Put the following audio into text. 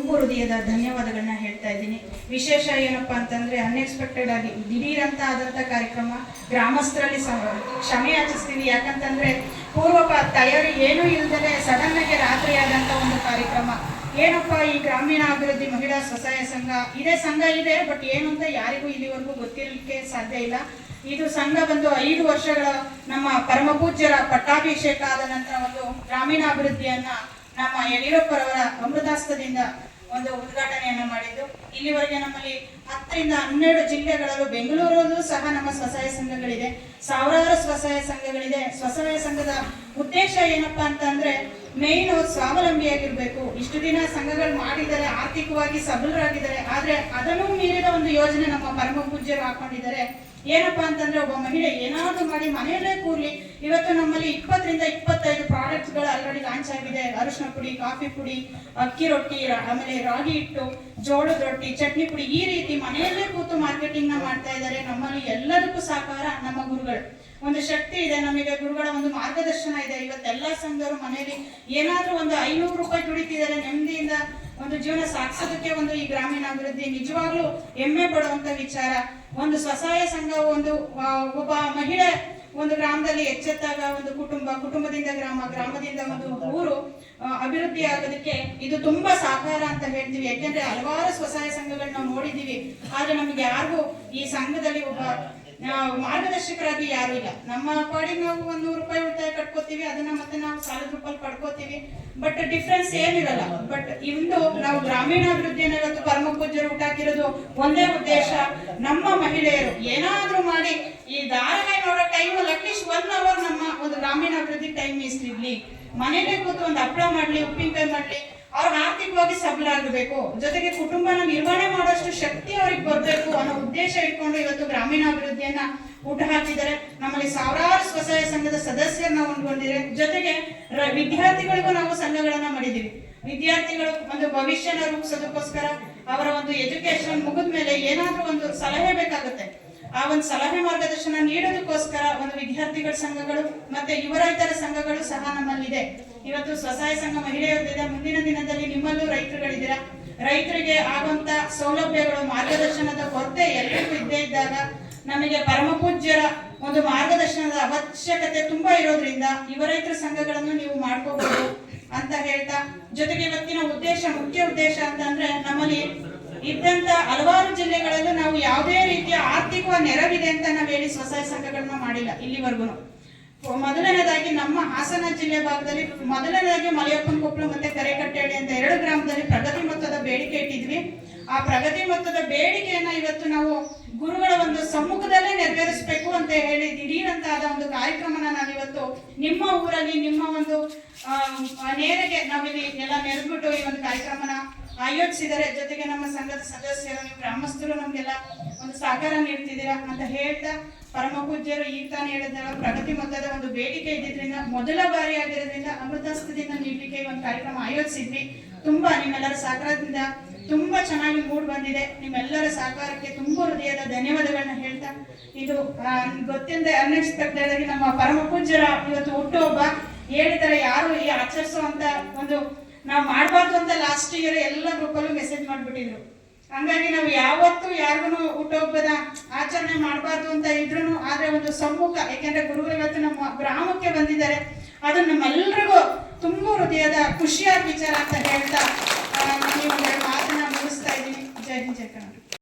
ತುಂಬು ಹೃದಯದ ಧನ್ಯವಾದಗಳನ್ನ ಹೇಳ್ತಾ ಇದ್ದೀನಿ. ವಿಶೇಷ ಏನಪ್ಪಾ ಅಂತಂದ್ರೆ ಅನ್ಎಕ್ಸ್ಪೆಕ್ಟೆಡ್ ಆಗಿ ದಿಢೀರಂತ ಆದಂತ ಕಾರ್ಯಕ್ರಮ. ಗ್ರಾಮಸ್ಥರಲ್ಲಿ ಕ್ಷಮೆ ಯಾಚಿಸ್ತೀವಿ, ಯಾಕಂತಂದ್ರೆ ಪೂರ್ವ ತಯಾರಿ ಏನೂ ಇಲ್ಲದೆ ಸಡನ್ ಆಗಿ ರಾತ್ರಿ ಆದಂತ ಒಂದು ಕಾರ್ಯಕ್ರಮ. ಏನಪ್ಪಾ ಈ ಗ್ರಾಮೀಣ ಅಭಿವೃದ್ಧಿ ಮಹಿಳಾ ಸ್ವಸಹಾಯ ಸಂಘ ಸಂಘ ಇದೆ, ಬಟ್ ಏನು ಅಂತ ಯಾರಿಗೂ ಇಲ್ಲಿವರೆಗೂ ಗೊತ್ತಿರಲಿಕ್ಕೆ ಸಾಧ್ಯ ಇಲ್ಲ. ಇದು ಸಂಘ ಬಂದು 5 ವರ್ಷಗಳ ನಮ್ಮ ಪರಮ ಪೂಜ್ಯರ ಪಟ್ಟಾಭಿಷೇಕ ಆದ ನಂತರ ಒಂದು ಗ್ರಾಮೀಣಾಭಿವೃದ್ಧಿಯನ್ನ ನಮ್ಮ ಯಡಿಯೂರಪ್ಪರವರ ಅಮೃತಾಸ್ತದಿಂದ ಒಂದು ಉದ್ಘಾಟನೆಯನ್ನು ಮಾಡಿದ್ದು. ಇಲ್ಲಿವರೆಗೆ ನಮ್ಮಲ್ಲಿ 10 ರಿಂದ 12 ಜಿಲ್ಲೆಗಳಲ್ಲೂ, ಬೆಂಗಳೂರಲ್ಲೂ ಸಹ ನಮ್ಮ ಸ್ವಸಹಾಯ ಸಂಘಗಳಿದೆ, ಸಾವಿರಾರು ಸ್ವಸಹಾಯ ಸಂಘಗಳಿದೆ. ಸ್ವಸಹಾಯ ಸಂಘದ ಉದ್ದೇಶ ಏನಪ್ಪಾ ಅಂತಂದ್ರೆ ಮೇನ್ ಸ್ವಾವಲಂಬಿಯಾಗಿರ್ಬೇಕು. ಇಷ್ಟು ದಿನ ಸಂಘಗಳು ಮಾಡಿದ್ದಾರೆ, ಆರ್ಥಿಕವಾಗಿ ಸಬಲರಾಗಿದ್ದಾರೆ, ಆದ್ರೆ ಅದನ್ನು ಮೀರಿದ ಒಂದು ಯೋಜನೆ ನಮ್ಮ ಪರಮ ಪೂಜ್ಯರು ಹಾಕೊಂಡಿದ್ದಾರೆ. ಏನಪ್ಪಾ ಅಂತಂದ್ರೆ ಒಬ್ಬ ಮಹಿಳೆ ಏನಾದ್ರು ಮಾಡಿ ಮನೆಯಲ್ಲೇ ಕೂರ್ಲಿ. ಇವತ್ತು ನಮ್ಮಲ್ಲಿ 20 ರಿಂದ 25 ಪ್ರಾಡಕ್ಟ್ಸ್ಗಳು ಆಲ್ರೆಡಿ ಲಾಂಚ್ ಆಗಿದೆ. ಅರಿಶಿನ ಪುಡಿ, ಕಾಫಿ ಪುಡಿ, ಅಕ್ಕಿ ರೊಟ್ಟಿ, ಆಮೇಲೆ ರಾಗಿ ಹಿಟ್ಟು, ಜೋಳದ ರೊಟ್ಟಿ, ಚಟ್ನಿ ಪುಡಿ, ಈ ರೀತಿ ಮನೆಯಲ್ಲೇ ಕೂತು ಮಾರ್ಕೆಟಿಂಗ್ ನ ಮಾಡ್ತಾ ಇದ್ದಾರೆ. ನಮ್ಮಲ್ಲಿ ಎಲ್ಲದಕ್ಕೂ ಸಹಕಾರ ನಮ್ಮ ಗುರುಗಳು ಒಂದು ಶಕ್ತಿ ಇದೆ, ನಮಗೆ ಗುರುಗಳ ಒಂದು ಮಾರ್ಗದರ್ಶನ ಇದೆ. ಇವತ್ತೆಲ್ಲ ಸಂಘರು ಮನೆಯಲ್ಲಿ ಏನಾದ್ರೂ ಒಂದು 500 ರೂಪಾಯಿ ದುಡಿತಿದ್ದಾರೆ, ನೆಮ್ಮದಿಯಿಂದ ಒಂದು ಜೀವನ ಸಾಗಿಸೋದಕ್ಕೆ ಒಂದು ಈ ಗ್ರಾಮೀಣಾಭಿವೃದ್ಧಿ ನಿಜವಾಗ್ಲೂ ಹೆಮ್ಮೆ ಪಡುವಂತ ವಿಚಾರ. ಒಂದು ಸ್ವಸಹಾಯ ಸಂಘ, ಒಬ್ಬ ಮಹಿಳೆ ಒಂದು ಗ್ರಾಮದಲ್ಲಿ ಎಚ್ಚೆತ್ತಾಗ ಒಂದು ಕುಟುಂಬದಿಂದ ಗ್ರಾಮದಿಂದ ಒಂದು ಊರು ಅಭಿವೃದ್ಧಿ ಆಗೋದಕ್ಕೆ ಇದು ತುಂಬಾ ಸಹಕಾರ ಅಂತ ಹೇಳ್ತೀವಿ. ಯಾಕೆಂದ್ರೆ ಹಲವಾರು ಸ್ವಸಹಾಯ ಸಂಘಗಳನ್ನ ನಾವು ನೋಡಿದೀವಿ, ಆದ್ರೆ ನಮ್ಗೆ ಯಾರಿಗೂ ಈ ಸಂಘದಲ್ಲಿ ಒಬ್ಬ ಮಾರ್ಗದರ್ಶಕರಾಗಿ ಯಾರು ಇಲ್ಲ. ನಮ್ಮ ಪಾಡಿಗೆ ನಾವು 100 ರೂಪಾಯಿ ಉಳಿತಾಯ ಕಟ್ಕೋತೀವಿ, ಅದನ್ನ ಮತ್ತೆ ನಾವು ಸಾಲದ ರೂಪಾಯಿ ಪಡ್ಕೋತೀವಿ, ಬಟ್ ಡಿಫ್ರೆನ್ಸ್ ಏನಿರಲ್ಲ. ಬಟ್ ಇಂದು ನಾವು ಗ್ರಾಮೀಣಾಭಿವೃದ್ಧಿಯನ್ನು ಇವತ್ತು ಪರಮ ಪೂಜ್ಯರು ಹುಟ್ಟಾಕಿರೋದು ಒಂದೇ ಉದ್ದೇಶ, ನಮ್ಮ ಮಹಿಳೆಯರು ಏನಾದ್ರೂ ಮಾಡಿ ಈ ಧಾರಾವಾಹಿ ನೋಡೋ ಟೈಮ್ ಅಟ್ಲೀಸ್ಟ್ 1 ಅವರ್ ನಮ್ಮ ಒಂದು ಗ್ರಾಮೀಣಾಭಿವೃದ್ಧಿ ಟೈಮ್ ಮೀಸಲಿಡ್ಲಿ. ಮನೆಯಲ್ಲೇ ಕೂತು ಒಂದು ಹಪ್ಪಳ ಮಾಡ್ಲಿ, ಉಪ್ಪಿನಕಾಯಿ ಮಾಡ್ಲಿ, ಅವ್ರು ಆರ್ಥಿಕವಾಗಿ ಸಬಲರಾಗಬೇಕು, ಜೊತೆಗೆ ಕುಟುಂಬನ ನಿರ್ವಹಣೆ ಮಾಡೋಷ್ಟು ಶಕ್ತಿ ಅವ್ರಿಗೆ ಬರಬೇಕು ಅನ್ನೋ ಉದ್ದೇಶ ಇಟ್ಕೊಂಡು ಇವತ್ತು ಗ್ರಾಮೀಣಾಭಿವೃದ್ಧಿಯನ್ನ ಊಟ ಹಾಕಿದ್ದಾರೆ. ನಮ್ಮಲ್ಲಿ ಸಾವಿರಾರು ಸ್ವಸಹಾಯ ಸಂಘದ ಸದಸ್ಯರನ್ನ ಹೊಂದಿದ್ದಾರೆ. ಜೊತೆಗೆ ವಿದ್ಯಾರ್ಥಿಗಳಿಗೂ ನಾವು ಸಂಘಗಳನ್ನ ಮಾಡಿದೀವಿ. ವಿದ್ಯಾರ್ಥಿಗಳು ಒಂದು ಭವಿಷ್ಯನ ರೂಪಿಸೋದಕ್ಕೋಸ್ಕರ ಅವರ ಒಂದು ಎಜುಕೇಶನ್ ಮುಗಿದ ಮೇಲೆ ಏನಾದ್ರೂ ಒಂದು ಸಲಹೆ ಬೇಕಾಗುತ್ತೆ, ಆ ಒಂದು ಸಲಹೆ ಮಾರ್ಗದರ್ಶನ ನೀಡೋದಕ್ಕೋಸ್ಕರ ಒಂದು ವಿದ್ಯಾರ್ಥಿಗಳ ಸಂಘಗಳು ಮತ್ತೆ ಯುವ ರೈತರ ಸಂಘಗಳು ಸಹ ನಮ್ಮಲ್ಲಿದೆ. ಇವತ್ತು ಸ್ವಸಹಾಯ ಸಂಘ ಮಹಿಳೆಯರಿದೆ. ಮುಂದಿನ ದಿನದಲ್ಲಿ ನಿಮ್ಮಲ್ಲೂ ರೈತರುಗಳಿದ್ದೀರಾ. ರೈತರಿಗೆ ಆಗುವಂತ ಸೌಲಭ್ಯಗಳು, ಮಾರ್ಗದರ್ಶನದ ಕೊರತೆ ಎಲ್ಲರಿಗೂ ಇದ್ದೇ ಇದ್ದಾಗ ನಮಗೆ ಪರಮ ಪೂಜ್ಯರ ಒಂದು ಮಾರ್ಗದರ್ಶನದ ಅವಶ್ಯಕತೆ ತುಂಬಾ ಇರೋದ್ರಿಂದ ಯುವ ರೈತರ ಸಂಘಗಳನ್ನು ನೀವು ಮಾಡ್ಕೋಬಹುದು ಅಂತ ಹೇಳ್ತಾ, ಜೊತೆಗೆ ಇವತ್ತಿನ ಮುಖ್ಯ ಉದ್ದೇಶ ಅಂತಂದ್ರೆ ನಮ್ಮಲ್ಲಿ ಇದ್ದಂತ ಹಲವಾರು ಜಿಲ್ಲೆಗಳಲ್ಲೂ ನಾವು ಯಾವುದೇ ರೀತಿಯ ಆರ್ಥಿಕ ನೆರವಿದೆ ಅಂತ ನಾವು ಹೇಳಿ ಸ್ವಸಹಾಯ ಸಂಘಗಳನ್ನ ಮಾಡಿಲ್ಲ ಇಲ್ಲಿವರೆಗೂ. ಮೊದಲನೇದಾಗಿ ನಮ್ಮ ಹಾಸನ ಜಿಲ್ಲೆ ಭಾಗದಲ್ಲಿ ಮೊದಲನೇದಾಗಿ ಮಲೆಯಪ್ಪನ ಕೊಪ್ಪಳು ಮತ್ತೆ ಕರೆಕಟ್ಟೇಳಿ ಅಂತ 2 ಗ್ರಾಮದಲ್ಲಿ ಪ್ರಗತಿ ಮೊತ್ತದ ಬೇಡಿಕೆ ಇಟ್ಟಿದ್ವಿ. ಆ ಪ್ರಗತಿ ಮೊತ್ತದ ಬೇಡಿಕೆಯನ್ನ ಇವತ್ತು ನಾವು ಗುರುಗಳ ಒಂದು ಸಮ್ಮುಖದಲ್ಲೇ ನೆರವೇರಿಸಬೇಕು ಅಂತ ಹೇಳಿ ದಿಢೀರಂತ ಆದ ಒಂದು ಕಾರ್ಯಕ್ರಮನ ನಾವಿವತ್ತು ನಿಮ್ಮ ಊರಲ್ಲಿ ನಿಮ್ಮ ಒಂದು ನೇರಿಗೆ ನಾವಿಲ್ಲಿ ಎಲ್ಲ ನೆರೆದ್ಬಿಟ್ಟು ಈ ಒಂದು ಕಾರ್ಯಕ್ರಮನ ಆಯೋಜಿಸಿದರೆ. ಜೊತೆಗೆ ನಮ್ಮ ಸಂಘದ ಸದಸ್ಯರು, ನೀವು ಗ್ರಾಮಸ್ಥರು ನಮ್ಗೆಲ್ಲ ಒಂದು ಸಹಕಾರ ನೀಡ್ತಿದ್ದೀರಾ ಅಂತ ಹೇಳ್ತಾ, ಪರಮ ಪೂಜ್ಯರು ಈಗ ತಾನು ಹೇಳಿದಾಗ ಪ್ರಗತಿ ಮೊತ್ತದ ಒಂದು ಬೇಡಿಕೆ ಇದ್ದಿದ್ರಿಂದ ಮೊದಲ ಬಾರಿ ಆಗಿರೋದ್ರಿಂದ ಅಮೃತಾಸ್ತದಿಂದ ನೀಡಲಿಕ್ಕೆ ಒಂದು ಕಾರ್ಯಕ್ರಮ ಆಯೋಜಿಸಿದ್ವಿ. ತುಂಬಾ ನಿಮ್ಮೆಲ್ಲರ ಸಹಕಾರದಿಂದ ತುಂಬಾ ಚೆನ್ನಾಗಿ ಮೂಡ್ ಬಂದಿದೆ. ನಿಮ್ಮೆಲ್ಲರ ಸಹಕಾರಕ್ಕೆ ತುಂಬಾ ಹೃದಯದ ಧನ್ಯವಾದಗಳನ್ನ ಹೇಳ್ತಾ, ಇದು ಗೊತ್ತಿಲ್ಲದೆ ಅನ್ಎಕ್ಸ್ಪೆಕ್ಟೆಡ್ ಆಗಿ ನಮ್ಮ ಪರಮ ಪೂಜ್ಯರ ಇವತ್ತು ಹುಟ್ಟುಹಬ್ಬ ಹೇಳಿದರೆ ಯಾರು ಈ ಆಚರಿಸುವಂತ ಒಂದು ನಾವು ಮಾಡಬಾರ್ದು ಅಂತ ಲಾಸ್ಟ್ ಇಯರ್ ಎಲ್ಲ ಗ್ರೂಪಲ್ಲೂ ಮೆಸೇಜ್ ಮಾಡ್ಬಿಟ್ಟಿದ್ರು. ಹಂಗಾಗಿ ನಾವು ಯಾವತ್ತೂ ಯಾರಿಗೂ ಹುಟ್ಟುಹಬ್ಬದ ಆಚರಣೆ ಮಾಡಬಾರ್ದು ಅಂತ ಇದ್ರು, ಆದ್ರೆ ಒಂದು ಸಮ್ಮುಖ, ಯಾಕೆಂದ್ರೆ ಗುರುಗಳು ಇವತ್ತು ನಮ್ಮ ಗ್ರಾಮಕ್ಕೆ ಬಂದಿದ್ದಾರೆ, ಅದು ನಮ್ಮೆಲ್ಲರಿಗೂ ತುಂಬಾ ಹೃದಯದ ಖುಷಿಯಾದ ವಿಚಾರ ಅಂತ ಹೇಳ್ತಾ ನಾನು ಈ ಒಂದೆರಡು ಮಾತನ್ನ ಮುಗಿಸ್ತಾ ಇದ್ದೀನಿ. ಜೈ ಹಿಂದ್, ಜೈ ಕರ್ನಾಟಕ.